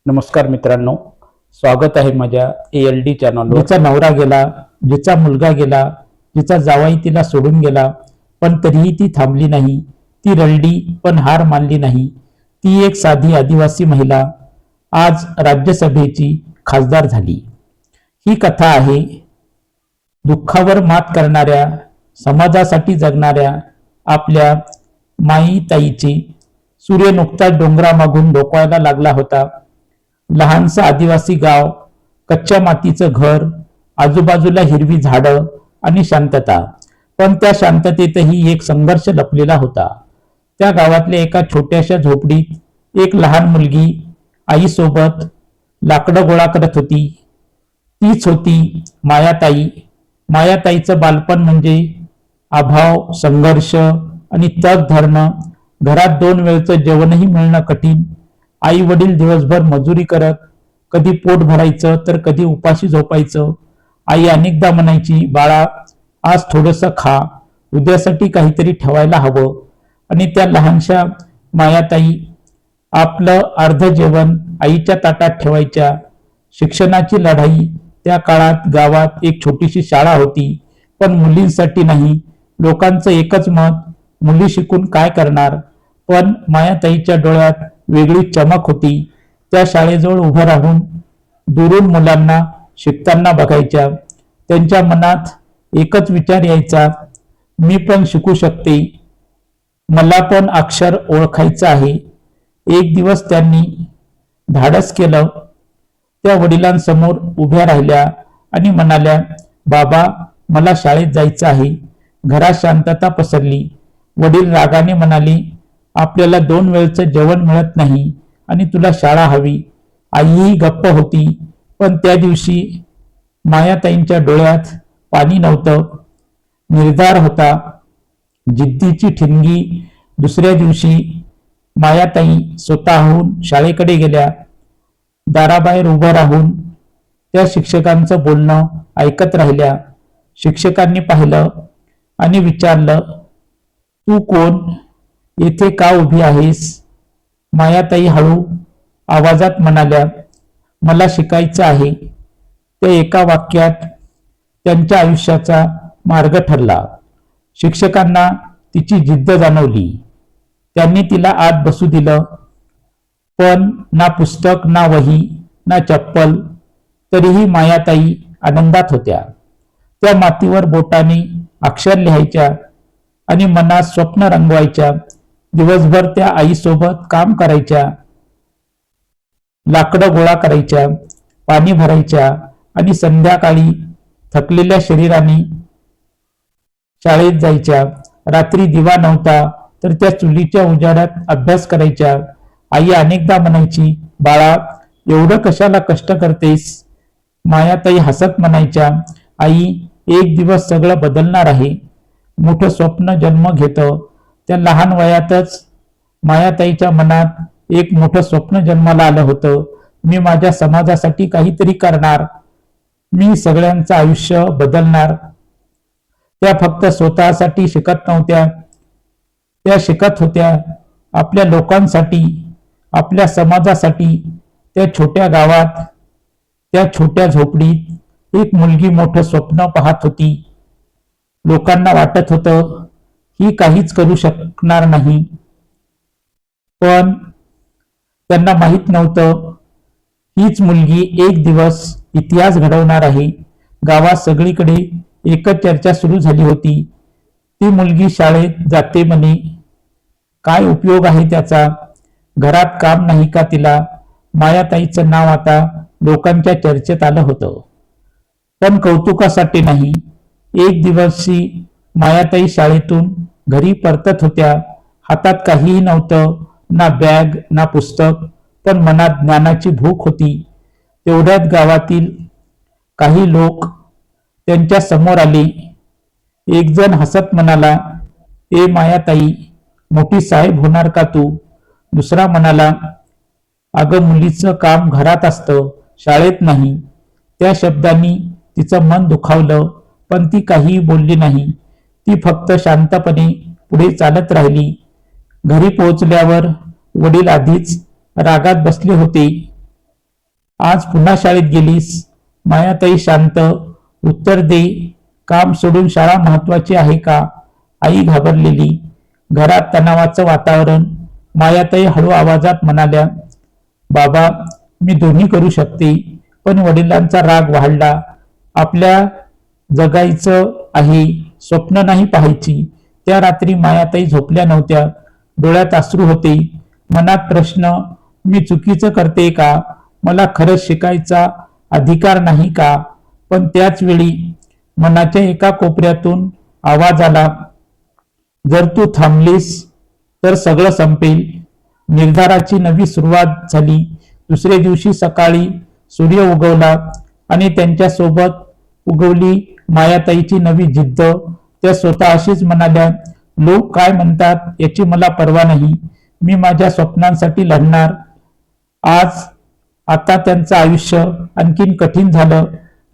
नमस्कार मित्रांनो, स्वागत आहे माझ्या ALD चॅनलवर। जिचा नवरा गेला, जिचा मुलगा गेला, जिचा जावाई तिला सोडून गेला, पण तरीही ती थांबली नाही। ती रडली पण हार मानली नाही। ती एक साधी आदिवासी महिला आज राज्यसभेची खासदार झाली। ही कथा आहे दुःखावर मात करणाऱ्या, समाजासाठी जगणाऱ्या आपल्या माईताईची। सूर्य नुकताच डोंगरामागून डोकावायला लागला होता। लहानसं आदिवासी गाव, कच्च्या मातीचं घर, आजूबाजूला हिरवी झाडं आणि शांतता। पण त्या शांततेतही एक संघर्ष लपलेला होता। त्या गावातल्या एका छोट्याशा झोपडीत एक लहान मुलगी आईसोबत लाकडं गोळा करत होती। तीच होती मायाताई। मायाताईचं बालपण म्हणजे अभाव, संघर्ष आणि तग धरणं। घरात 2 वेळचं जेवणही मिळणं कठीण। आई वडील दिवसभर मजुरी करत, कधी पोट भरायचं तर कधी उपाशी झोपायचं। आई अनेकदा म्हणायची, बाळा आज थोडंसं खा, उद्यासाठी काहीतरी ठेवायला हवं। आणि त्या लहानशा मायाताई आपलं अर्ध जेवण आईच्या ताटात ठेवायच्या। शिक्षणाची लढाई। त्या काळात गावात एक छोटीशी शाळा होती, पण मुलींसाठी नाही। लोकांचं एकच मत, मुली शिकून काय करणार। पण मायाताईच्या डोळ्यात वेगळी चमक होती। त्या शाळेजवळ उभं राहून दुरून मुलांना शिकताना बघायच्या। त्यांच्या मनात एकच विचार यायचा, मी पण शिकू शकते, मला पण अक्षर ओळखायचं आहे। एक दिवस त्यांनी धाडस केलं। त्या वडिलांसमोर उभ्या राहिल्या आणि म्हणाल्या, बाबा मला शाळेत जायचं आहे। घरात शांतता पसरली। वडील रागाने म्हणाले, आपल्याला 2 वेळचं जेवण मिळत नाही आणि तुला शाळा हवी। आईही गप्प होती, पण त्या दिवशी मायाताईंच्या डोळ्यात पाणी नव्हतं, निर्धार होता, जिद्दीची ठिणगी। दुसऱ्या दिवशी मायाताई स्वतःहून शाळेकडे गेल्या। दाराबाहेर उभं राहून त्या शिक्षकांचं बोलणं ऐकत राहिल्या। शिक्षकांनी पाहिलं आणि विचारलं, तू कोण, येथे का उभी आहेस। मायाताई हळू आवाजात म्हणाल्या, मला शिकायचं आहे। त्या एका वाक्यात त्यांच्या आयुष्याचा मार्ग ठरला। शिक्षकांना तिची जिद्द जाणवली। त्यांनी तिला आत बसू दिलं। पण ना पुस्तक, ना वही, ना चप्पल, तरीही मायाताई आनंदात होत्या। त्या मातीवर बोटाने अक्षर लिहायच्या आणि मनात स्वप्न रंगवायच्या। दिवसभर त्या आईसोबत काम करायच्या, लाकडं गोळा करायच्या, पाणी भरायच्या आणि संध्याकाळी थकलेल्या शरीराने शाळेत जायच्या। रात्री दिवा नव्हता तर त्या चुलीच्या उजाडात अभ्यास करायच्या। आई अनेकदा म्हणायची, बाळा एवढं कशाला कष्ट करतेस। मायाताई हसत म्हणायच्या, आई एक दिवस सगळं बदलणार आहे। मोठं स्वप्न जन्म घेतं। त्या लहान वयातच मायाताईच्या मनात एक मोठं स्वप्न जन्माला आलं होतं, मी माझ्या समाजासाठी काहीतरी करणार, मी सगळ्यांचं आयुष्य बदलणार। त्या फक्त स्वतःसाठी शिकत नव्हत्या, त्या शिकत होत्या आपल्या लोकांसाठी, आपल्या समाजासाठी। त्या छोट्या गावात, त्या छोट्या झोपडीत एक मुलगी मोठं स्वप्न पाहत होती। लोकांना वाटत होतं ही काहीच करू शकणार नाही, पण त्यांना माहित नव्हतं हीच मुलगी एक दिवस इतिहास घडवणार आहे। गावात सगळीकडे एकच चर्चा सुरू झाली होती, ती मुलगी शाळेत जाते म्हणे, काय उपयोग आहे त्याचा, घरात काम नाही का तिला। मायाताईचं नाव आता लोकांच्या चर्चेत आलं होतं, पण कौतुकासाठी नाही। एक दिवशी मायाताई शाळेतून घरी परतत होत्या। हातात काहीही नव्हतं, ना बॅग, ना पुस्तक, पण मनात ज्ञानाची भूक होती। तेवढ्यात गावातील काही लोक त्यांच्या समोर आले। एक जण हसत म्हणाला, ए मायाताई, मोठी साहेब होणार का तू। दुसरा म्हणाला, अगं मुलीचं काम घरात असतं, शाळेत नाही। त्या शब्दांनी तिचं मन दुखावलं, पण ती काहीही बोलली नाही। ती फक्त शांतपणे पुढे चालत राहिली। घरी पोहोचल्यावर वडील आधीच रागात बसले होते। आज पुन्हा शाळेत गेलीस? मायाताई शांत, उत्तर दे. काम सोडून शाळा महत्वाची आहे का? आई घाबरलेली. घरात तणावाचं वातावरण. मायाताई हळू आवाजात म्हणाल्या, बाबा, मी दोन्ही करू शकते. पण वडिलांचा राग वाढला. आपल्या जगायचं आहे, स्वप्न नाही पाहायची. त्या रात्री मायाताई झोपल्या नव्हत्या. डोळ्यात अश्रू होते. मनात प्रश्न, मी चुकीचं करते का? मला खरंच शिकायचा अधिकार नाही का? पण त्याच वेळी मनाच्या एका कोपऱ्यातून आवाज आला, जर तू थांबलीस तर सगळं संपेल. निर्धाराची नवी सुरुवात झाली. दुसऱ्या दिवशी सकाळी सूर्य उगवला आणि त्यांच्यासोबत उगवली मायाताईची नवी जिद्द. त्या स्वतः अशीच म्हणाल्या, लोक काय म्हणतात याची मला पर्वा नाही. मी माझ्या स्वप्नांसाठी लढणार. आता त्यांचं आयुष्य आणखीन कठीण झालं.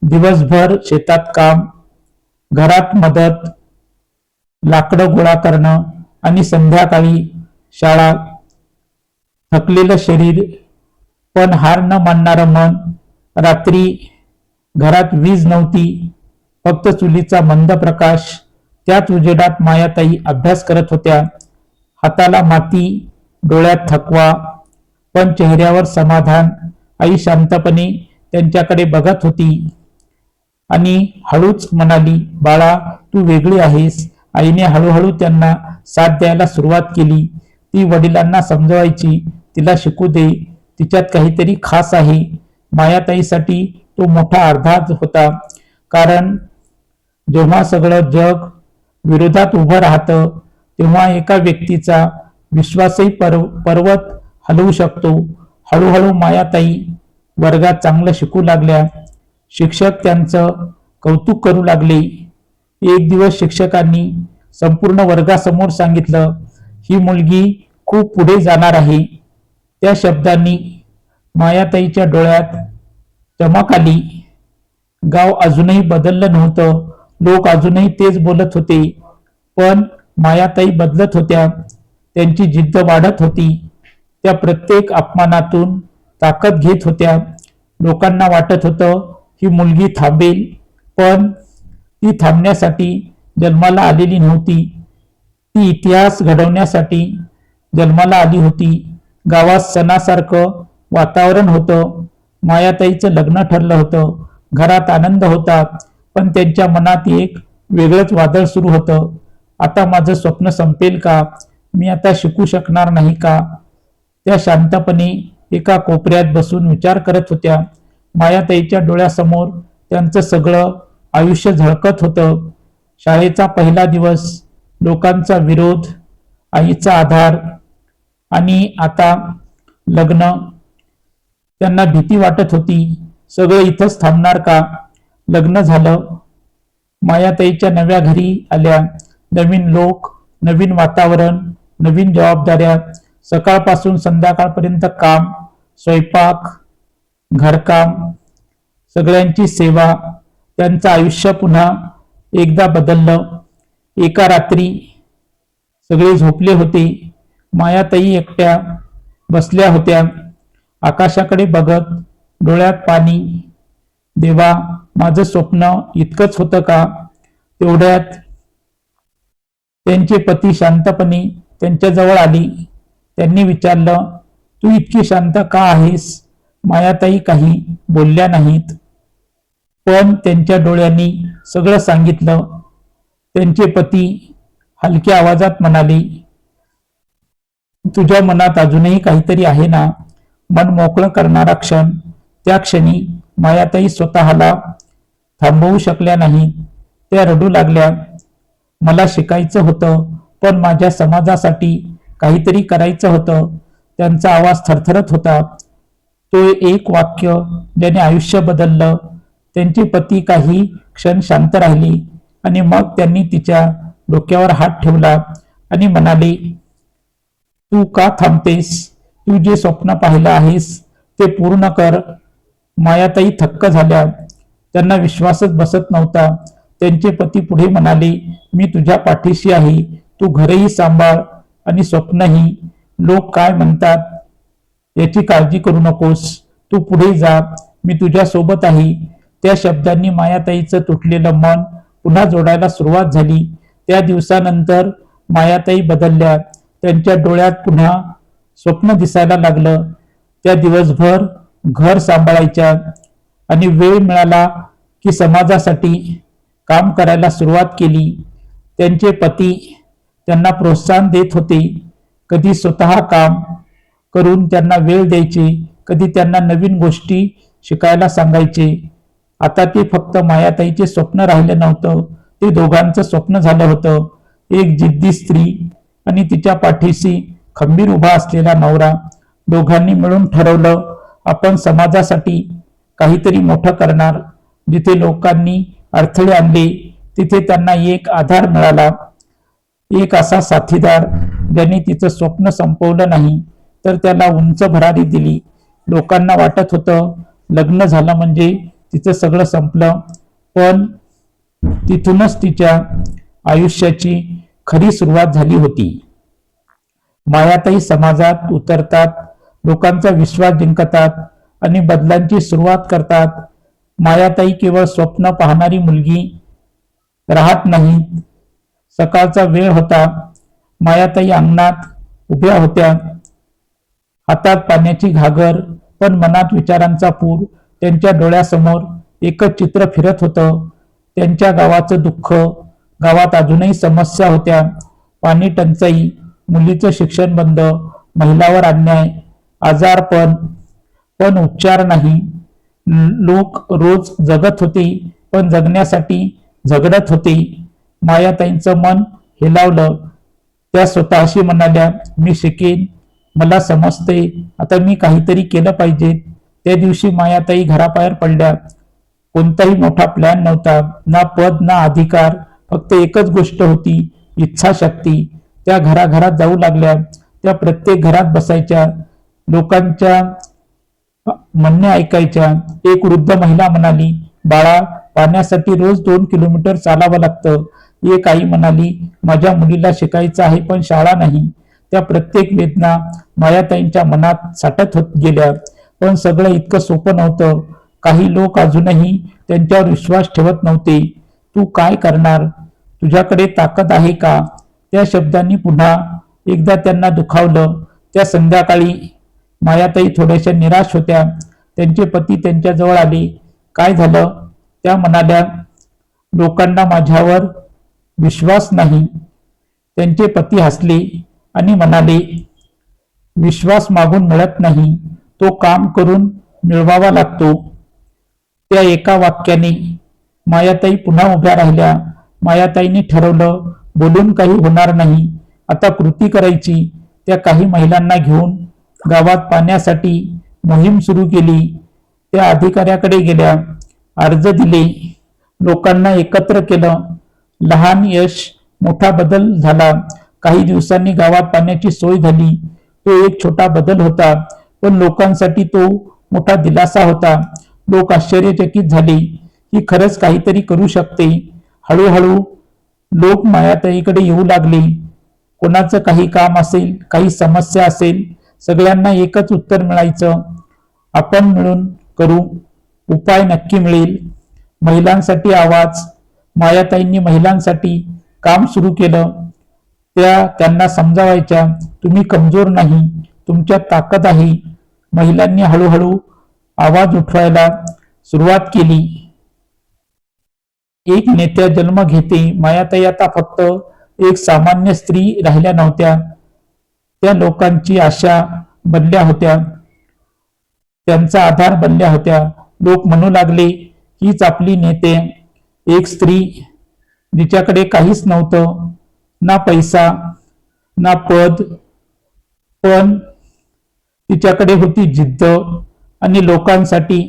दिवसभर शेतात काम, घरात मदत, लाकडं गोळा करणं आणि संध्याकाळी शाळा. थकलेलं शरीर पण हार न मानणारं मन. रात्री घरात वीज नव्हती, फक्त चुलीचा मंद प्रकाश. त्याच उजेडात मायाताई अभ्यास करत होत्या. हाताला माती, डोळ्यात थकवा, पण चेहऱ्यावर समाधान. आई शांतपणे त्यांच्याकडे बघत होती आणि हळूच म्हणाली, बाळा, तू वेगळी आहेस. आईने हळूहळू त्यांना साथ द्यायला सुरुवात केली. ती वडिलांना समजवायची, तिला शिकू दे, तिच्यात काहीतरी खास आहे. मायाताईसाठी तो मोठा आधार होता. कारण जेव्हा सगळं जग विरोधात उभं राहतं, तेव्हा एका व्यक्तीचा विश्वासही पर्वत हलवू शकतो. हळूहळू मायाताई वर्गात चांगलं शिकू लागल्या. शिक्षक त्यांचं कौतुक करू लागले. एक दिवस शिक्षकांनी संपूर्ण वर्गासमोर सांगितलं, ही मुलगी खूप पुढे जाणार आहे. त्या शब्दांनी मायाताईच्या डोळ्यात चमक आली. गाव अजूनही बदललं नव्हतं. लोक अजूनही तेच बोलत होते. पण मायाताई बदलत होत्या. त्यांची जिद्द वाढत होती. त्या प्रत्येक अपमानातून ताकद घेत होत्या. लोकांना वाटत होतं, ही मुलगी थांबेल, पण ती थांबण्यासाठी जन्माला आलेली नव्हती. ती इतिहास घडवण्यासाठी जन्माला आली होती. गावात सणासारखं वातावरण होतं. मायाताईचं लग्न ठरलं होतं. घरात आनंद होता. पण त्यांच्या मनात एक वेगळंच वादळ सुरू होतं. आता माझं स्वप्न संपेल का? मी आता शिकू शकणार नाही का? त्या शांतपणे एका कोपऱ्यात बसून विचार करत होत्या. मायाताईच्या डोळ्यासमोर त्यांचं सगळं आयुष्य झळकत होतं. शाळेचा पहिला दिवस, लोकांचा विरोध, आईचा आधार, आणि आता लग्न. त्यांना भीती वाटत होती, सगळं इथंच थांबणार का? लग्न झालं. मायाताईच्या नव्या घरी आल्या. नवीन लोक, नवीन वातावरण, नवीन जबाबदाऱ्या. सकाळपासून संध्याकाळपर्यंत काम, स्वयंपाक, घरकाम, सगळ्यांची सेवा. त्यांचं आयुष्य पुन्हा एकदा बदललं. एका रात्री सगळे झोपले होते. मायाताई एकट्या बसल्या होत्या, आकाशाकडे बघत, डोळ्यात पाणी. देवा, माझं स्वप्न इतकंच होतं का? तेवढ्यात त्यांचे पती शांतपणे त्यांच्याजवळ आली. त्यांनी विचारलं, तू इतकी शांत का आहेस? मायाताई काही बोलल्या नाहीत, पण त्यांच्या डोळ्यांनी सगळं सांगितलं. त्यांचे पती हलक्या आवाजात म्हणाले, तुझ्या मनात अजूनही काहीतरी आहे ना? मन मोकळं करणारा क्षण. त्या क्षणी मायाताई स्वतःला थांबवू शकल्या नाही. त्या रडू लागल्या. मला शिकायचं होतं, पण माझ्या समाजासाठी काहीतरी करायचं होतं. त्यांचा आवाज थरथरत होता. तो एक वाक्य ज्याने आयुष्य बदललं. त्यांचे पती काही क्षण शांत राहिले आणि मग त्यांनी तिच्या डोक्यावर हात ठेवला आणि म्हणाले, तू का थांबतेस? तू जे स्वप्न पाहिलं आहेस ते पूर्ण कर. मायाताई थक्क झाल्या. त्यांना विश्वासच बसत नव्हता. त्यांचे पती पुढे म्हणाले, मी तुझ्या पाठीशी आहे. तू घरही सांभाळ आणि स्वप्नही. लोक काय म्हणतात याची काळजी करू नकोस. तू पुढे जा, मी तुझ्या सोबत आहे. त्या शब्दांनी मायाताईचं तुटलेलं मन पुन्हा जोडायला सुरुवात झाली. त्या दिवसानंतर मायाताई बदलल्या. त्यांच्या डोळ्यात पुन्हा स्वप्न दिसायला लागलं. त्या दिवसभर घर सांभाळायच्या आणि वेळ मिळाला की समाजासाठी काम करायला सुरुवात केली. त्यांचे पती त्यांना प्रोत्साहन देत होते. कधी स्वतः काम करून त्यांना वेळ द्यायचे, कधी त्यांना नवीन गोष्टी शिकायला सांगायचे. आता ते फक्त मायाताईचे स्वप्न राहिलं नव्हतं, ते दोघांचं स्वप्न झालं होतं. एक जिद्दी स्त्री आणि तिच्या पाठीशी खंबीर उभा असलेला नवरा. दोघांनी मिळून ठरवलं, आपण समाजासाठी काहीतरी मोठं करणार. जिथे लोकांनी अडथळे आणले तिथे त्यांना एक आधार मिळाला, एक असा साथीदार ज्याने तिचं स्वप्न संपवलं नाही तर त्याला उंच भरारी दिली. लोकांना वाटत होतं लग्न झालं म्हणजे तिचं सगळं संपलं, पण तिथूनच तिच्या आयुष्याची खरी सुरुवात झाली होती. मायाताई समाजात उतरतात, लोकांचा विश्वास जिंकतात आणि बदलांची सुरुवात करतात. मायाताई केवळ स्वप्न पाहणारी मुलगी राहत नाहीत. सकाळचा वेळ होता. मायाताई अंगणात उभ्या होत्या, हातात पाण्याची घागर, पण मनात विचारांचा पूर. त्यांच्या डोळ्यासमोर एकच चित्र फिरत होतं, त्यांच्या गावाचं दुःख. गावात अजूनही समस्या होत्या. पाणी टंचाई, मुलीचं शिक्षण बंद, महिलावर अन्याय, आजारपण, पण उपचार नाही. लोक रोज जगत होते, पण जगण्यासाठी झगडत होते. मायाताईंचं मन हेलावलं. त्या स्वतःशी म्हणाल्या, मी शिकेन, मला समजते, आता मी काहीतरी केलं पाहिजे. त्या दिवशी मायाताई घराबाहेर पडल्या. कोणताही मोठा प्लॅन नव्हता, ना पद ना अधिकार, फक्त एकच गोष्ट होती, इच्छाशक्ती. त्या घराघरात जाऊ लागल्या. त्या प्रत्येक घरात बसायच्या, लोकांच्या म्हणणे ऐकायच्या. एक वृद्ध महिला म्हणाली, बाळा, पाण्यासाठी रोज 2 किलोमीटर चालावं लागतं. एक आई म्हणाली, माझ्या मुलीला शिकायचं आहे पण शाळा नाही. त्या प्रत्येक वेदना मायाताईंच्या मनात साठत होत गेल्या. पण सगळं इतकं सोपं नव्हतं. काही लोक अजूनही त्यांच्यावर विश्वास ठेवत नव्हते. तू काय करणार? तुझ्याकडे ताकद आहे का? त्या शब्दांनी पुन्हा एकदा त्यांना दुखावलं. त्या संध्याकाळी मायाताई थोड्याशा निराश होत्या. त्यांचे पती त्यांच्याजवळ आले. काय झालं? त्या म्हणाल्या, लोकांना माझ्यावर विश्वास नाही. त्यांचे पती हसले आणि म्हणाले, विश्वास मागून मिळत नाही, तो काम करून मिळवावा लागतो. त्या एका वाक्याने मायाताई पुन्हा उभ्या राहिल्या. मायाताईंनी ठरवलं, बोलून काही होणार नाही, आता कृती करायची. त्या काही महिलांना घेऊन गावात पाण्यासाठी मोहीम सुरू केली. त्या अधिकाऱ्याकडे गेल्या, अर्ज दिले, लोकांना एकत्र केलं. लहान यश मोठा बदल झाला. काही दिवसांनी गावात पाण्याची सोय झाली. तो एक छोटा बदल होता, पण लोकांसाठी तो मोठा दिलासा होता. लोक आश्चर्यचकित झाले, ही खरंच काहीतरी करू शकते. हळूहळू लोक मायाताईकडे येऊ लागले. कोणाचं काही काम असेल, काही समस्या असेल, सगळ्यांना एकच उत्तर मिळायचं, आपण मिळून करू, उपाय नक्की मिळेल. महिलांसाठी आवाज. मायाताईंनी महिलांसाठी काम सुरू केलं. त्या त्यांना समजावायच्या, तुम्ही कमजोर नाही, तुमच्यात ताकद आहे. महिलांनी हळूहळू आवाज उठवायला सुरुवात केली. एक नेत्या जन्म घेते. मायाताई आता फक्त एक सामान्य स्त्री राहिल्या नव्हत्या, त्या लोकांची आशा बनल्या होत्या, त्यांचा आधार बनल्या होत्या. लोक म्हणू लागले, हीच आपली नेते. एक स्त्री जिच्याकडे काहीच नव्हतं, ना पैसा ना पद, पण तिच्याकडे होती जिद्द आणि लोकांसाठी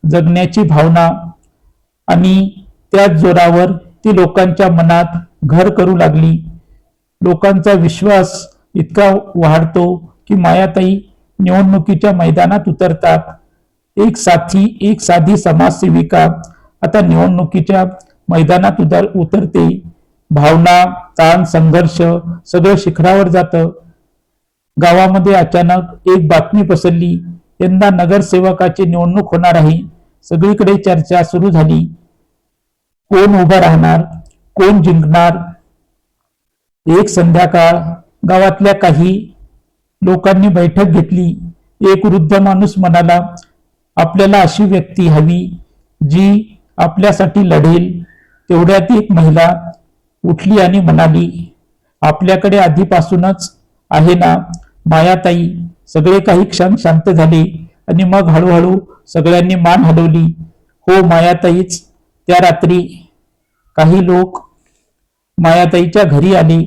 जगण्याची भावना. आणि त्याच जोरावर ती लोकांच्या मनात घर करू लागली. लोकांचा विश्वास इतका वाढतो की मायाताई निवडणुकीच्या मैदानात उतरतात. एक साधी समाजसेविका आता निवडणुकीच्या मैदानात उतरते. भावना, ताण, संघर्ष सगळं शिखरावर जातं. गावामध्ये अचानक एक बातमी पसरली. यंदा नगरसेवकाची निवडणूक होणार आहे. सगळीकडे चर्चा सुरू झाली. कोण उभा राहणार, कोण जिंकणार. एक संध्याकाळ गावातल्या काही लोकांनी बैठक घेतली. एक वृद्ध माणूस म्हणाला, आपल्याला अशी व्यक्ती हवी जी आपल्यासाठी लढेल. तेवढ्यात एक महिला उठली आणि म्हणाली, आपल्याकडे आधीपासूनच आहे ना मायाताई. सगळे काही क्षण शांत झाले आणि मग हळूहळू सगळ्यांनी मान हलवली. हो मायाताईच. त्या रात्री काही लोक मायाताईच्या घरी आले.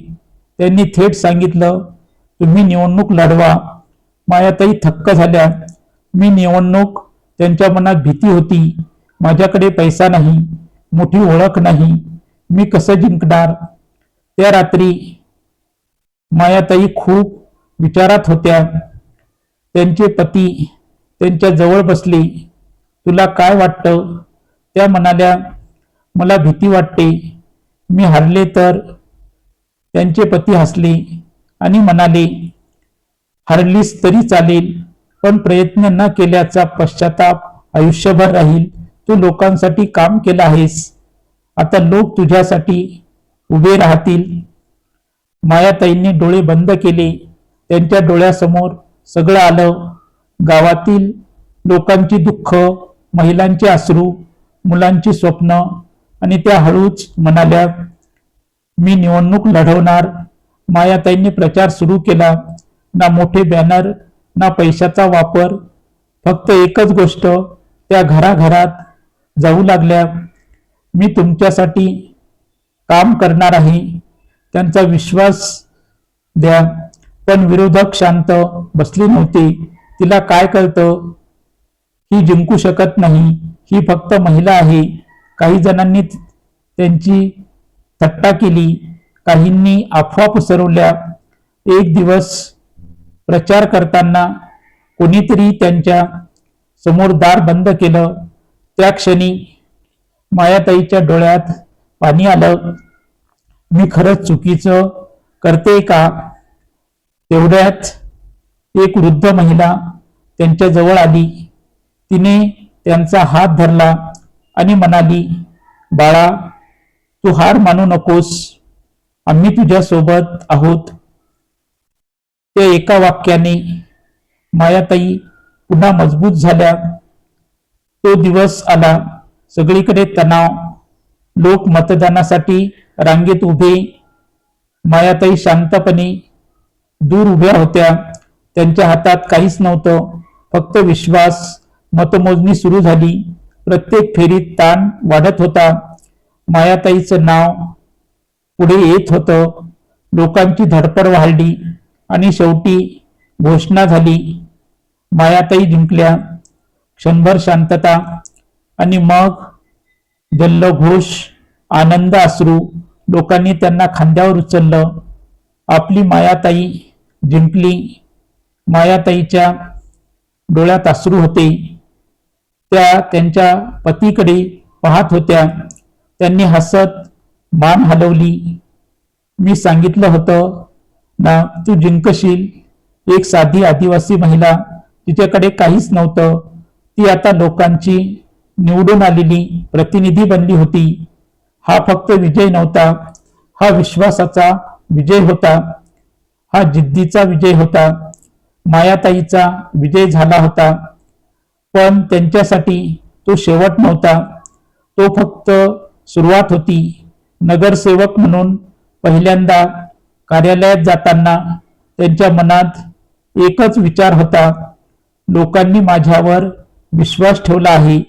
त्यांनी थेट सांगितलं, तुम्ही निवडणूक लढवा. मायाताई थक्क झाल्या. मी निवडणूक. त्यांच्या मनात भीती होती. माझ्याकडे पैसा नाही, मोठी ओळख नाही, मी कसं जिंकणार. त्या रात्री मायाताई खूप विचारात होत्या. त्यांचे पती त्यांच्या जवळ बसले. तुला काय वाटतं? त्या म्हणाल्या, मला भीती वाटते, मी हारले तर. त्यांचे पती हसले आणि म्हणाले, हरलीस तरी चालेल, पण प्रयत्न न केल्याचा पश्चाताप आयुष्यभर राहील. तू लोकांसाठी काम केलं आहेस, आता लोक तुझ्यासाठी उभे राहतील. मायाताईंनी डोळे बंद केले. त्यांच्या डोळ्यासमोर सगळं आलं. गावातील लोकांची दुःख, महिलांची अश्रू, मुलांची स्वप्न. आणि त्या हळूच म्हणाल्या, मी निवडणूक लढवणार. मायाताईंनी प्रचार सुरू केला. ना मोठे बॅनर, ना पैशाचा वापर, फक्त एकच गोष्ट. त्या घराघरात जाऊ लागल्या, मी तुमच्यासाठी काम करणार आहे. त्यांचा विश्वास द्या. पण विरोधक शांत बसले नव्हते. तिला काय कळतं? ही जिंकू शकत नाही, ही फक्त महिला आहे. काही जणांनी त्यांची थट्टा केली, काहींनी अफवा पसरवल्या. एक दिवस प्रचार करताना कोणीतरी त्यांच्या समोर दार बंद केलं. त्या क्षणी मायाताईच्या डोळ्यात पाणी आलं. मी खरंच चुकीचं करते का? तेवढ्यात एक वृद्ध महिला त्यांच्या जवळ आली. तिने त्यांचा हात धरला आणि म्हणाली, बाळा, तू हार मानू नकोस, आम्ही तुझ्या सोबत आहोत. त्या एका वाक्याने मायाताई पुन्हा मजबूत झाल्या. तो दिवस आला. सगळीकडे तणाव, लोक मतदानासाठी रांगेत उभे. मायाताई शांतपणे दूर उभ्या होत्या. त्यांच्या हातात काहीच नव्हतं, फक्त विश्वास. मतमोजणी सुरू झाली. प्रत्येक फेरीत ताण वाढत होता. मायाताईचं नाव पुढे येत होतं. लोकांची धडपड वाढली आणि शेवटी घोषणा झाली, मायाताई जिंकल्या. क्षणभर शांतता आणि मग जल्लोघोष, आनंद, अश्रू. लोकांनी त्यांना खांद्यावर उचललं. आपली मायाताई जिंकली. मायाताईच्या डोळ्यात अश्रू होते. त्या त्यांच्या पतीकडे पाहत होत्या. त्यांनी हसत मान हलवली. मी सांगितलं होतं ना, तू जिंकशील. एक साधी आदिवासी महिला, तिच्याकडे काहीच नव्हतं. ती आता लोकांची निवडून आलेली प्रतिनिधी बनली होती. हा फक्त विजय नव्हता, हा विश्वासाचा विजय होता. हा जिद्दीचा विजय होता. मायाताईचा विजय झाला होता. पण त्यांच्यासाठी तो शेवट नव्हता. तो फक्त सुरुवात होती. नगरसेवक म्हणून पहिल्यांदा कार्यालयात जाताना त्यांच्या मनात एकच विचार होता, लोकांनी माझ्यावर विश्वास ठेवला आहे,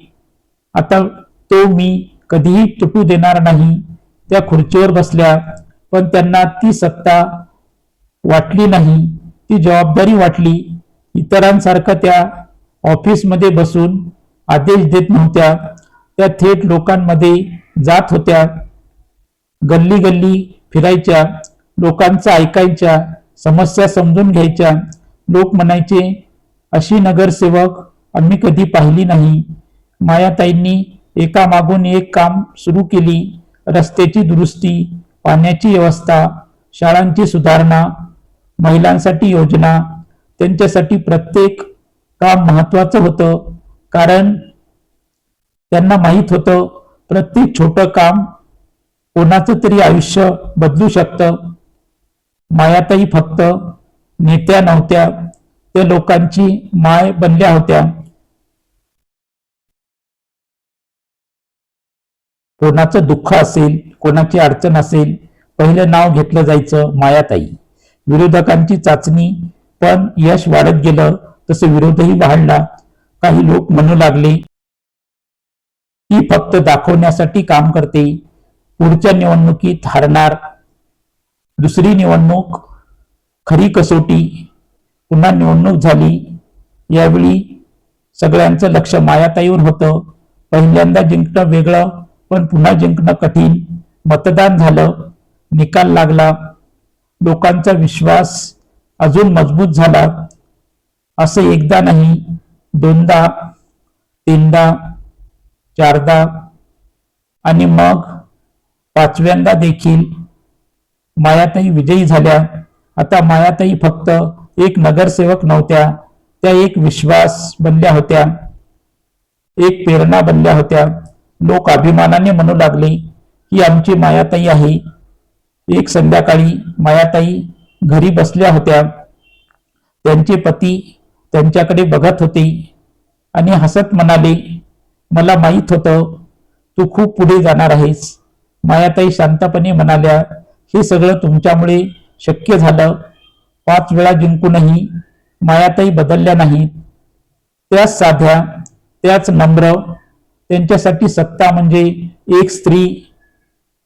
आता तो मी कधीही तुटू देणार नाही. त्या खुर्चीवर बसल्या, पण त्यांना ती सत्ता वाटली नाही, ती जबाबदारी वाटली. इतरांसारखं त्या ऑफिसमध्ये बसून आदेश देत नव्हत्या. त्या थेट लोकांमध्ये जात होत्या. गल्ली गल्ली फिरायच्या, लोकांचं ऐकायच्या, समस्या समजून घ्यायच्या. लोक म्हणायचे, अशी नगरसेवक आम्ही कधी पाहिली नाही. मायाताईंनी एकामागून एक काम सुरू केली. रस्त्याची दुरुस्ती, पाण्याची व्यवस्था, शाळांची सुधारणा, महिलांसाठी योजना. त्यांच्यासाठी प्रत्येक काम महत्वाचं होतं, कारण त्यांना माहीत होतं प्रत्येक छोटं काम कोणाचं तरी आयुष्य बदलू शकतं. मायाताई फक्त नेत्या नव्हत्या, त्या लोकांची माय बनल्या होत्या. कोणाचं दुःख असेल, कोणाची अडचण असेल, पहिलं नाव घेतलं जायचं मायाताई. विरोधकांची चाचणी, पण यश वाढत गेलं तसं विरोधही वाढला. काही लोक म्हणू लागले, ती फक्त दाखवण्यासाठी काम करते, पुढच्या निवडणुकीत हारणार. दुसरी निवडणूक खरी कसोटी. पुन्हा निवडणूक झाली. यावेळी सगळ्यांचं लक्ष मायाताईवर होतं. पहिल्यांदा जिंकणं वेगळं, पण पुन्हा जिंकणं कठीण. मतदान झालं, निकाल लागला. लोकांचा विश्वास अजून मजबूत झाला. असं एकदा नाही, दोनदा, तीनदा, चारदा आणि मग पाचव्यांदा देखील मायाताई विजयी झाल्या. आता मायाताई फक्त एक नगरसेवक नव्हत्या, त्या एक विश्वास बनल्या होत्या, एक प्रेरणा बनल्या होत्या. लोक अभिमानाने म्हणू लागले, ही आमची मायाताई आहे. एक संध्याकाळी मायाताई घरी बसल्या होत्या. त्यांचे पती त्यांच्याकडे बघत होते आणि हसत म्हणाले, मला माहीत होतं तू खूप पुढे जाणार आहेस. मायाताई शांतपणे म्हणाल्या, हे सगळं तुमच्यामुळे शक्य झालं. 5 वेळा जिंकूनही मायाताई बदलल्या नाहीत. त्याच साध्या, त्याच नम्र. त्यांच्यासाठी सत्ता म्हणजे एक स्त्री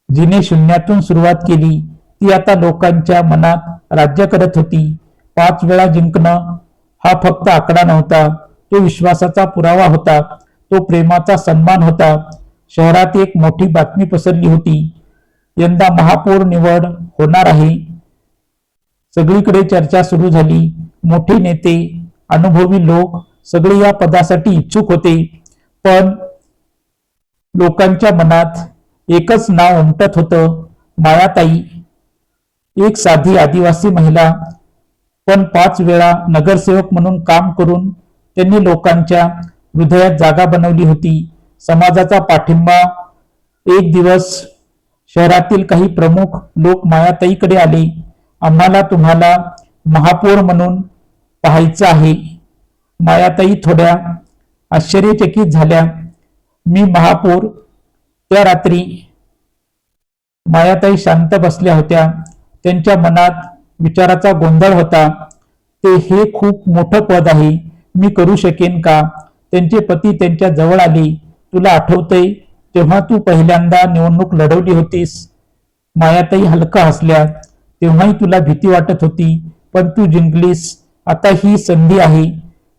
जिने शून्यातून सुरुवात केली, ती आता लोकांच्या मनात राज्य करत होती. 5 वेळा जिंकणं हा फक्त आकडा नव्हता, तो विश्वासाचा पुरावा होता, तो प्रेमाचा सन्मान होता. शहरात एक मोठी बातमी पसरली होती, यंदा महापौर निवड होणार आहे. सगळीकडे चर्चा सुरू झाली. मोठे नेते, अनुभवी लोक सगळे या पदासाठी इच्छुक होते. पण लोकांच्या मनात एकच नाव उमटत होतं, मायाताई. एक साधी आदिवासी महिला, पण 5 वेळा नगरसेवक म्हणून काम करून त्यांनी लोकांच्या हृदयात जागा बनवली होती. समाजाचा पाठिंबा. एक दिवस शहरातील काही प्रमुख लोक मायाताईकडे आले, आम्हाला तुम्हाला महापौर म्हणून पाहायचं आहे. मायाताई थोड्या आश्चर्यचकित झाल्या. मी महापौर? त्या रात्री मायाताई शांत बसल्या होत्या. त्यांच्या मनात विचाराचा गोंधळ होता. ते हे खूप मोठं पद आहे, मी करू शकेन का? त्यांचे पती त्यांच्या जवळ आले. तुला आठवतंय तेव्हा तू पहिल्यांदा निवडणूक लढवली होतीस? मायाताई हलका हसल्या. तेव्हाही तुला भीती वाटत होती, पण तू जिंकलीस. आता ही संधी आहे,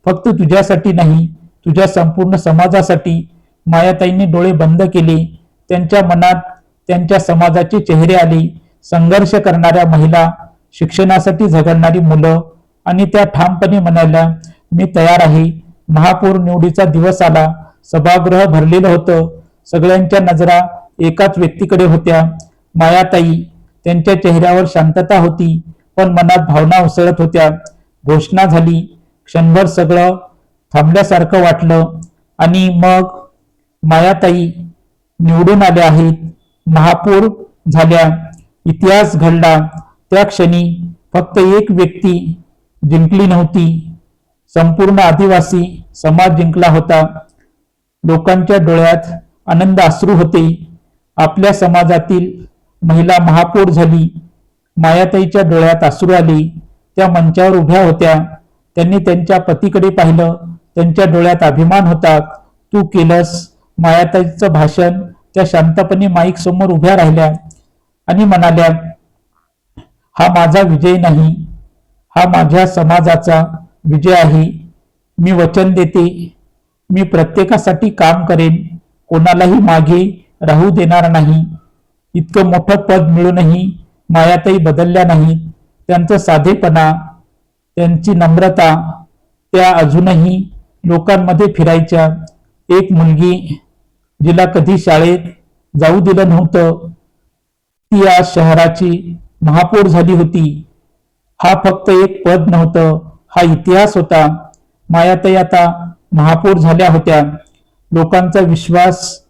फक्त तुझ्यासाठी नाही, तुझ्या संपूर्ण समाजासाठी. मायाताईंनी डोळे बंद केले. त्यांच्या मनात त्यांच्या समाजाचे चेहरे आले. संघर्ष करणाऱ्या महिला, शिक्षणासाठी झगडणारी मुलं, आणि त्या ठामपणे म्हणाल्या, मी तयार आहे. महापौर निवडीचा दिवस आला. सभागृह भरलेलं होतं. सगळ्यांच्या नजरा एकाच व्यक्तीकडे होत्या, मायाताई. त्यांच्या चेहऱ्यावर शांतता होती, पण मनात भावना उसळत होत्या. घोषणा झाली. क्षणभर सगळं थांबल्यासारखं वाटलं, आणि मग मायाताई निवडून आल्या आहेत, महापौर झाल्या. इतिहास घडला. त्या क्षणी फक्त एक व्यक्ती जिंकली नव्हती, संपूर्ण आदिवासी समाज जिंकला होता. लोकांच्या डोळ्यात आनंद अश्रू होते. आपल्या समाजातील महिला महापौर झाली. मायाताईच्या डोळ्यात अश्रू आले. त्या मंचावर उभ्या होत्या. त्यांनी त्यांच्या पतीकडे पाहिलं. त्यांच्या डोळ्यात अभिमान होता. तू केलंस. मायाताईचं भाषण. त्या शांतपणे माईक समोर उभ्या राहिल्या आणि म्हणाल्या, हा माझा विजय नाही, हा माझ्या समाजाचा विजय आहे. मी वचन देते, मी प्रत्येकासाठी काम करेन, कोणालाही मागे राहू देणार नाही. इतकं मोठं पद मिळूनही मायाताई बदलल्या नाहीत. त्यांचा साधेपणा, त्यांची नम्रता, त्या अजूनही लोकांमध्ये फिरायच्या. एक मुलगी जिला कधी शाळेत जाऊ दिलं नव्हतं, ती आज शहराची महापौर झाली होती. हा फक्त एक पद नव्हतं, हा इतिहास होता. मायाताई आता महापौर झाल्या होत्या. लोकांचा विश्वास,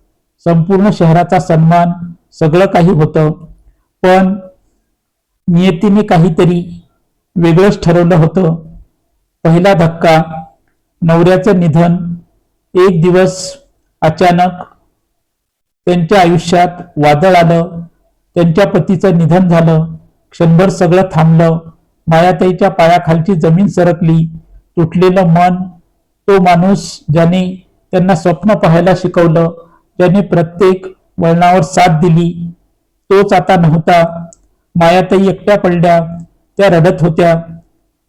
संपूर्ण शहराचा सन्मान, सगळं काही होतं. पण नियतीने काहीतरी वेगळंच ठरवलं होतं. पहिला धक्का, नवऱ्याचं निधन. एक दिवस अचानक त्यांच्या आयुष्यात वादळ आलं. त्यांच्या पतीचं निधन झालं. क्षणभर सगळं थांबलं. मायाताईच्या पायाखालची जमीन सरकली. तुटलेलं मन, तो माणूस ज्याने त्यांना स्वप्न पाहायला शिकवलं, ज्याने प्रत्येक वळणावर साथ दिली, तोच आता नव्हता. मायाताई एकट्या पडल्या. त्या रडत होत्या,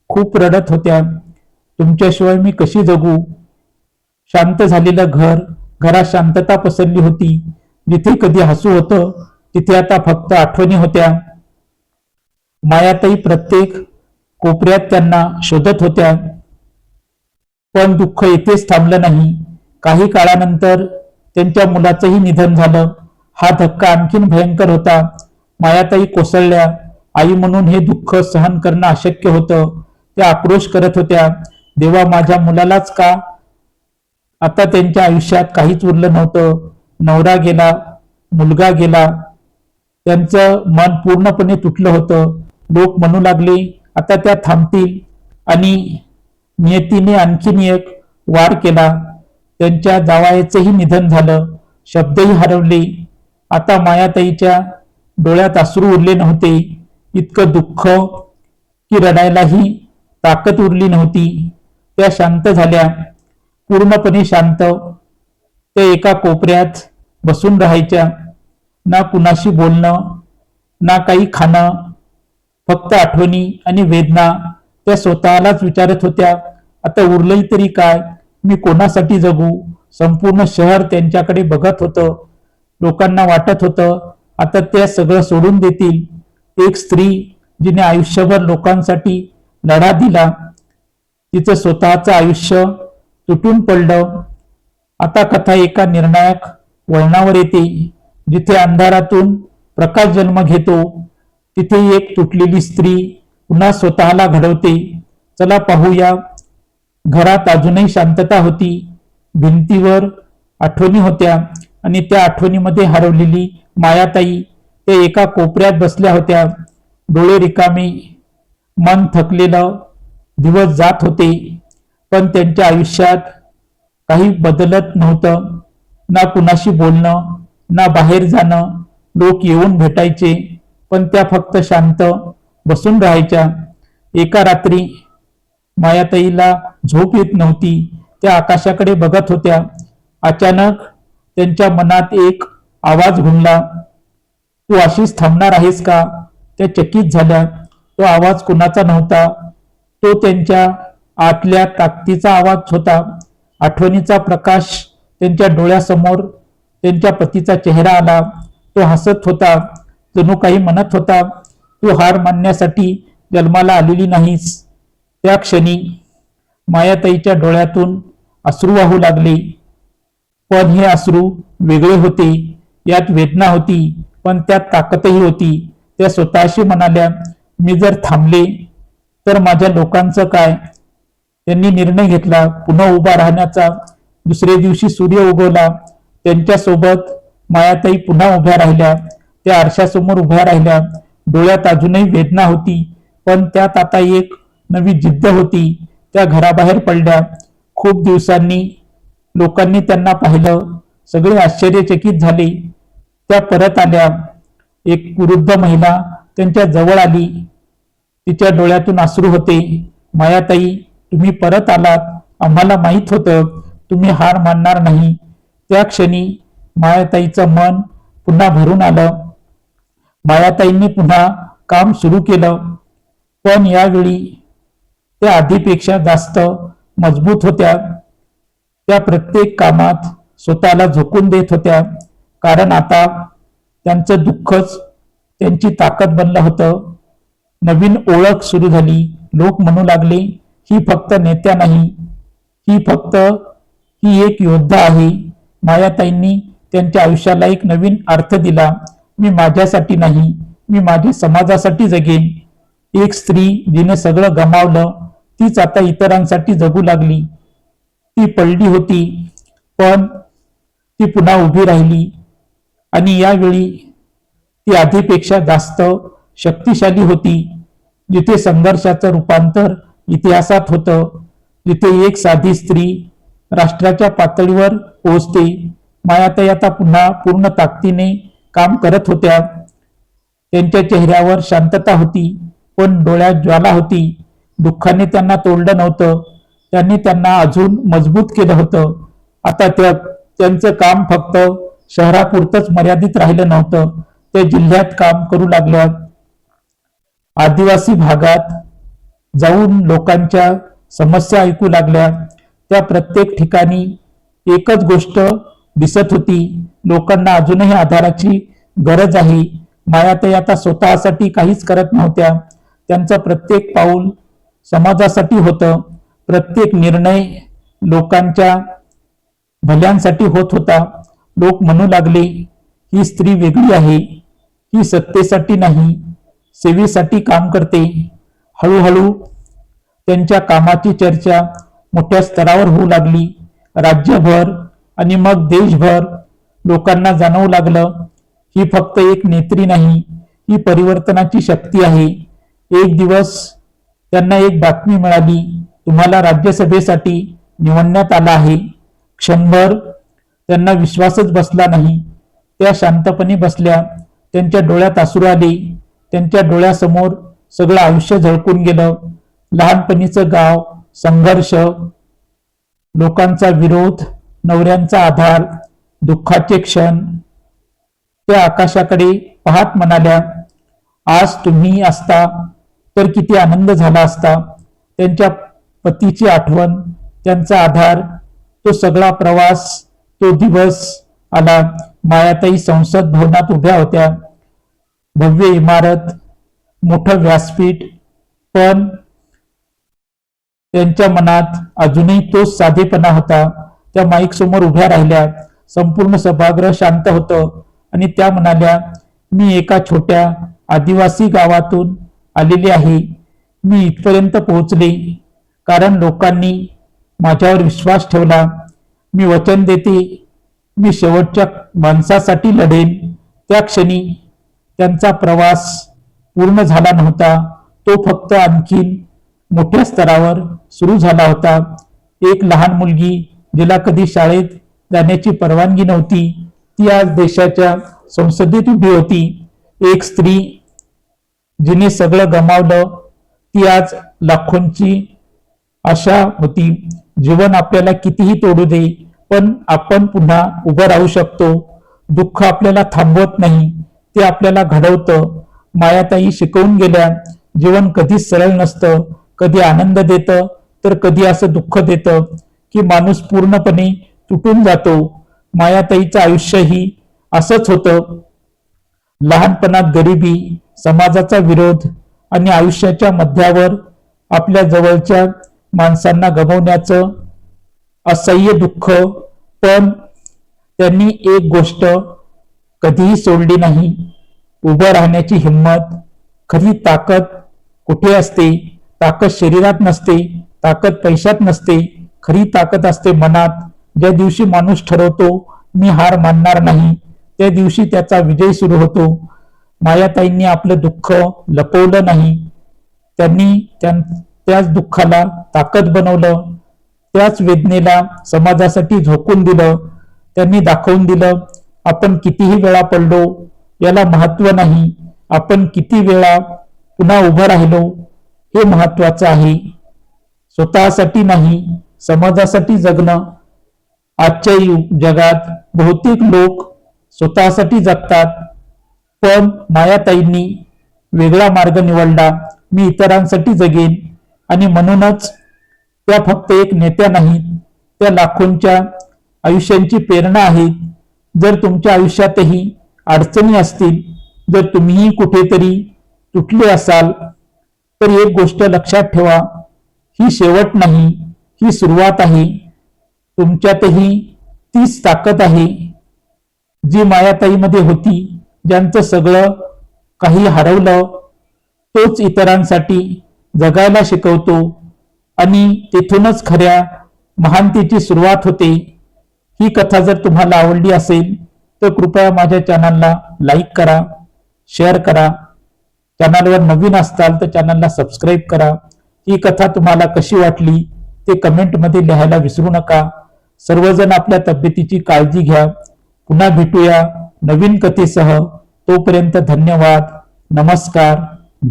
खूप रडत होत्या. तुमच्याशिवाय मी कशी जगू? शांत झालेलं घर, घरात शांतता पसरली होती. जिथे कधी हसू होतं तिथे आता फक्त आठवणी होत्या. मायाताई प्रत्येक कोपऱ्यात त्यांना शोधत होत्या. पण दुःख येथेच थांबलं नाही. काही काळानंतर त्यांच्या मुलाचंही निधन झालं. हा धक्का आणखीन भयंकर होता. मायाताई कोसळल्या. आई म्हणून हे दुःख सहन करणं अशक्य होतं. त्या आक्रोश करत होत्या, देवा, माझ्या मुलालाच का? आता त्यांच्या आयुष्यात काहीच उरलं नव्हतं. नवरा गेला, मुलगा गेला. त्यांचं मन पूर्णपणे तुटलं होतं. लोक म्हणू लागले, आता त्या थांबतील. आणि नियतीने आणखीन एक वार केला. त्यांच्या जावयाचंही निधन झालं. शब्दही हरवले. आता मायाताईच्या डोळ्यात अश्रू उरले नव्हते. इतकं दुःख की रडायलाही ताकद उरली नव्हती. त्या शांत झाल्या, पूर्णपणे शांत. त्या एका कोपऱ्यात बसून राहायच्या. ना कुणाशी बोलणं, ना काही खाणं, फक्त आठवणी आणि वेदना. त्या स्वतःलाच विचारत होत्या, आता उरलंही तरी काय? मी कोणासाठी जगू? संपूर्ण शहर त्यांच्याकडे बघत होतं. लोकांना वाटत होतं आता त्या सगळं सोडून देतील. एक स्त्री जिने आयुष्यभर लोकांसाठी लढा दिला, तिचं स्वतःचं आयुष्य तुटून पडलं. आता कथा एका निर्णायक वळणावर येते. जिथे अंधारातून प्रकाश जन्म घेतो, तिथे एक तुटलेली स्त्री पुन्हा स्वतःला घडवते. चला पाहूया. घरात अजूनही शांतता होती. भिंतीवर आठवणी होत्या आणि त्या आठवणीमध्ये हरवलेली मायाताई त्या एका कोपऱ्यात बसल्या होत्या. डोळे रिकामे, मन थकलेलं. दिवस जात होते, पण त्यांच्या आयुष्यात काही बदलत नव्हतं. ना कुणाशी बोलणं, ना बाहेर जाणं. लोक येऊन भेटायचे, पण त्या फक्त शांत बसून राहायच्या. एका रात्री मायाताईला झोप येत नव्हती. त्या आकाशाकडे बघत होत्या. अचानक त्यांच्या मनात एक आवाज घुमला, तू अशीच थांबणार आहेस का? त्या चकित झाल्या. तो आवाज कुणाचा नव्हता. तो त्यांच्या आतल्या ताकदीचा आवाज होता. आठवणीचा प्रकाश त्यांच्या डोळ्यासमोर त्यांच्या पतीचा चेहरा आला. तो हसत होता, जणू काही म्हणत होता, तू हार मानण्यासाठी जन्माला आलेली नाहीस. त्या क्षणी मायाताईच्या डोळ्यातून अश्रू वाहू लागले. पण हे अश्रू वेगळे होते. यात वेदना होती, पण त्यात ताकदही होती. त्या स्वतःशी म्हणाल्या, मी जर थांबले तर माझ्या लोकांचं काय? त्यांनी निर्णय घेतला पुन्हा उभा राहण्याचा. दुसऱ्या दिवशी सूर्य उगवला. त्यांच्यासोबत मायाताई पुन्हा उभ्या राहिल्या. त्या आरशासमोर उभ्या राहिल्या. डोळ्यात अजूनही वेदना होती, पण त्यात आता एक नवी जिद्द होती. त्या घराबाहेर पडल्या. खूप दिवसांनी लोकांनी त्यांना पाहिलं. सगळे आश्चर्यचकित झाले. त्या परत आल्या. एक वृद्ध महिला त्यांच्या जवळ आली. तिच्या डोळ्यातून अश्रू होते. मायाताई, तुम्ही परत आलात. आम्हाला माहित होतं तुम्ही हार मानणार नाही. त्या क्षणी मायाताईचं मन पुन्हा भरून आलं. मायाताईंनी पुन्हा काम सुरू केलं, पण यावेळी त्या आधीपेक्षा जास्त मजबूत होत्या. त्या प्रत्येक कामात स्वतःला झोकून देत होत्या, कारण आता त्यांचं दुःखच त्यांची ताकद बनलं होतं. नवीन ओळख सुरू झाली. लोक म्हणू लागले, ही फक्त नेत्या नाही, ही एक योद्धा आहे. मायाताईंनी त्यांच्या आयुष्याला एक नवीन अर्थ दिला. मी माझ्यासाठी नाही, मी माझ्या समाजासाठी जगेन. एक स्त्री जिने सगळं गमावलं, तीच आता इतरांसाठी जगू लागली. ती पडली होती, पण ती पुन्हा उभी राहिली आणि यावेळी ती आधीपेक्षा जास्त शक्तिशाली होती. जिथे संघर्षाचं रूपांतर इतिहासात होतं, जिथे एक साधी स्त्री राष्ट्राच्या पातळीवर पोहोचते, मायाताई आता पुन्हा पूर्ण ताकदीने काम करत होत्या. त्यांच्या चेहऱ्यावर शांतता होती, पण डोळ्यात ज्वाला होती. दुःखाने त्यांना तोडलं नव्हतं, त्यांनी त्यांना अजून मजबूत केलं होतं. आता त्यांचं काम फक्त शहरापुरतंच मर्यादित राहिलं नव्हतं, ते जिल्ह्यात काम करू लागल्या. आदिवासी भागात जाऊन लोकांच्या समस्या ऐकू लागल्या. त्या प्रत्येक ठिकाणी एकच गोष्ट दिसत होती, लोकांना अजूनही आधाराची गरज आहे. मायाताई आता स्वतःसाठी काहीच करत नव्हत्या. त्यांचं प्रत्येक पाऊल समाजासाठी होतं, प्रत्येक निर्णय लोकांच्या भल्यांसाठी होत होता. लोक म्हणू लागले, ही स्त्री वेगळी आहे, ही सत्तेसाठी नाही, सेवेसाठी काम करते. हळूहळू त्यांच्या कामाची चर्चा मोठ्या स्तरावर होऊ लागली. राज्यभर आणि मग देशभर लोकांना जाणवू लागलं, ही फक्त एक नेत्री नाही, ही परिवर्तनाची शक्ती आहे. एक दिवस त्यांना एक बातमी मिळाली, तुम्हाला राज्यसभेसाठी निवडण्यात आलं आहे. क्षणभर त्यांना विश्वासच बसला नाही. त्या शांतपणे बसल्या, त्यांच्या डोळ्यात अश्रू आले. त्यांच्या डोळ्यासमोर सगळं आयुष्य झळकून गेलं. लहानपणीचं गाव, संघर्ष, लोकांचा विरोध, नवऱ्यांचा आधार, दुःखाचे क्षण. त्या आकाशाकडे पाहत म्हणाल्या, आज तुम्ही असता तर किती आनंद झाला असता. त्यांच्या पतीची आठवण, त्यांचा आधार, तो सगळा प्रवास, तो दिवस आला. मायाताई संसद भवनात उभ्या होत्या. भव्य इमारत, मोठं व्यासपीठ, पण त्यांच्या मनात अजूनही तोच साधेपणा होता. त्या माईक समोर उभ्या राहिल्या. संपूर्ण सभागृह शांत होतं आणि त्या म्हणाल्या, मी एका छोट्या आदिवासी गावातून आलेली आहे. मी इथपर्यंत पोहोचले कारण लोकांनी माझ्यावर विश्वास ठेवला. मी वचन देते, मी शेवटच्या माणसासाठी लढेन. त्या क्षणी त्यांचा प्रवास पूर्ण झाला नव्हता, तो फक्त आणखीन मोठ्या स्तरावर सुरू झाला होता. एक लहान मुलगी, जिला कधी शाळेत जाण्याची परवानगी नव्हती, ती आज देशाच्या संसदेत उभी होती. एक स्त्री, जिने सगळं गमावलं, ती आज लाखोंची आशा होती. जीवन आपल्याला कितीही तोडू दे, पण आपण पुन्हा उभं राहू शकतो. दुःख आपल्याला थांबवत नाही, ते आपल्याला घडवतं. मायाताई शिकवून गेल्या, जीवन कधीच सरळ नसतं. कधी आनंद देतं, तर कधी असं दुःख देतं की माणूस पूर्णपणे तुटून जातो. मायाताईचं आयुष्यही असंच होतं. लहानपणात गरिबी, समाजाचा विरोध आणि आयुष्याच्या मध्यावर आपल्या जवळच्या माणसांना गमावण्याचं असह्य दुःख. पण त्यांनी एक गोष्ट कधीही सोडली नाही, उभं राहण्याची हिंमत. खरी ताकद कुठे असते? ताकद शरीरात नसते, ताकद पैशात नसते. खरी ताकद असते मनात. ज्या दिवशी माणूस ठरवतो, मी हार मानणार नाही, त्या दिवशी त्याचा विजय सुरू होतो. मायाताईंनी आपलं दुःख लपवलं नाही. त्यांनी त्याच दुःखाला ताकद बनवलं. त्याच वेदनेला समाजासाठी झोकून दिलं. त्यांनी दाखवून दिलं, आपण कितीही वेळा पडलो याला महत्व नाही, आपण किती वेळा पुन्हा उभं राहिलो हे महत्वाचं आहे. स्वतःसाठी नाही, समाजासाठी जगणं. आजच्या जगात बहुतेक लोक स्वतःसाठी जगतात, पण मायाताईंनी वेगळा मार्ग निवडला. मी इतरांसाठी जगेन. आणि म्हणूनच त्या फक्त एक नेत्या नाहीत, त्या लाखोंच्या आयुष्यांची प्रेरणा आहेत. जर तुमच्या आयुष्यातही अडचणी असतील, जर तुम्हीही कुठेतरी तुटले असाल, तर एक गोष्ट लक्षात ठेवा, ही शेवट नाही, ही सुरुवात आहे. तुमच्यातही तीच ताकद आहे जी मायाताईमध्ये होती. ज्यांचं सगळं काही हरवलं, तोच इतरांसाठी जगायला शिकवतो आणि तिथूनच खऱ्या महानतेची सुरुवात होते. ही कथा जर तुम्हाला आवडली असेल तर कृपया माझ्या चॅनलला लाईक करा, शेअर करा. चॅनलवर नवीन असताल तर चॅनलला सबस्क्राईब करा. ही कथा तुम्हाला कशी वाटली ते कमेंटमध्ये लिहायला विसरू नका. सर्वजण आपल्या तब्येतीची काळजी घ्या. पुन्हा भेटूया नवीन कथेसह. तोपर्यंत धन्यवाद. नमस्कार.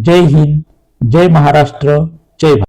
जय हिंद, जय महाराष्ट्र, जय भारत.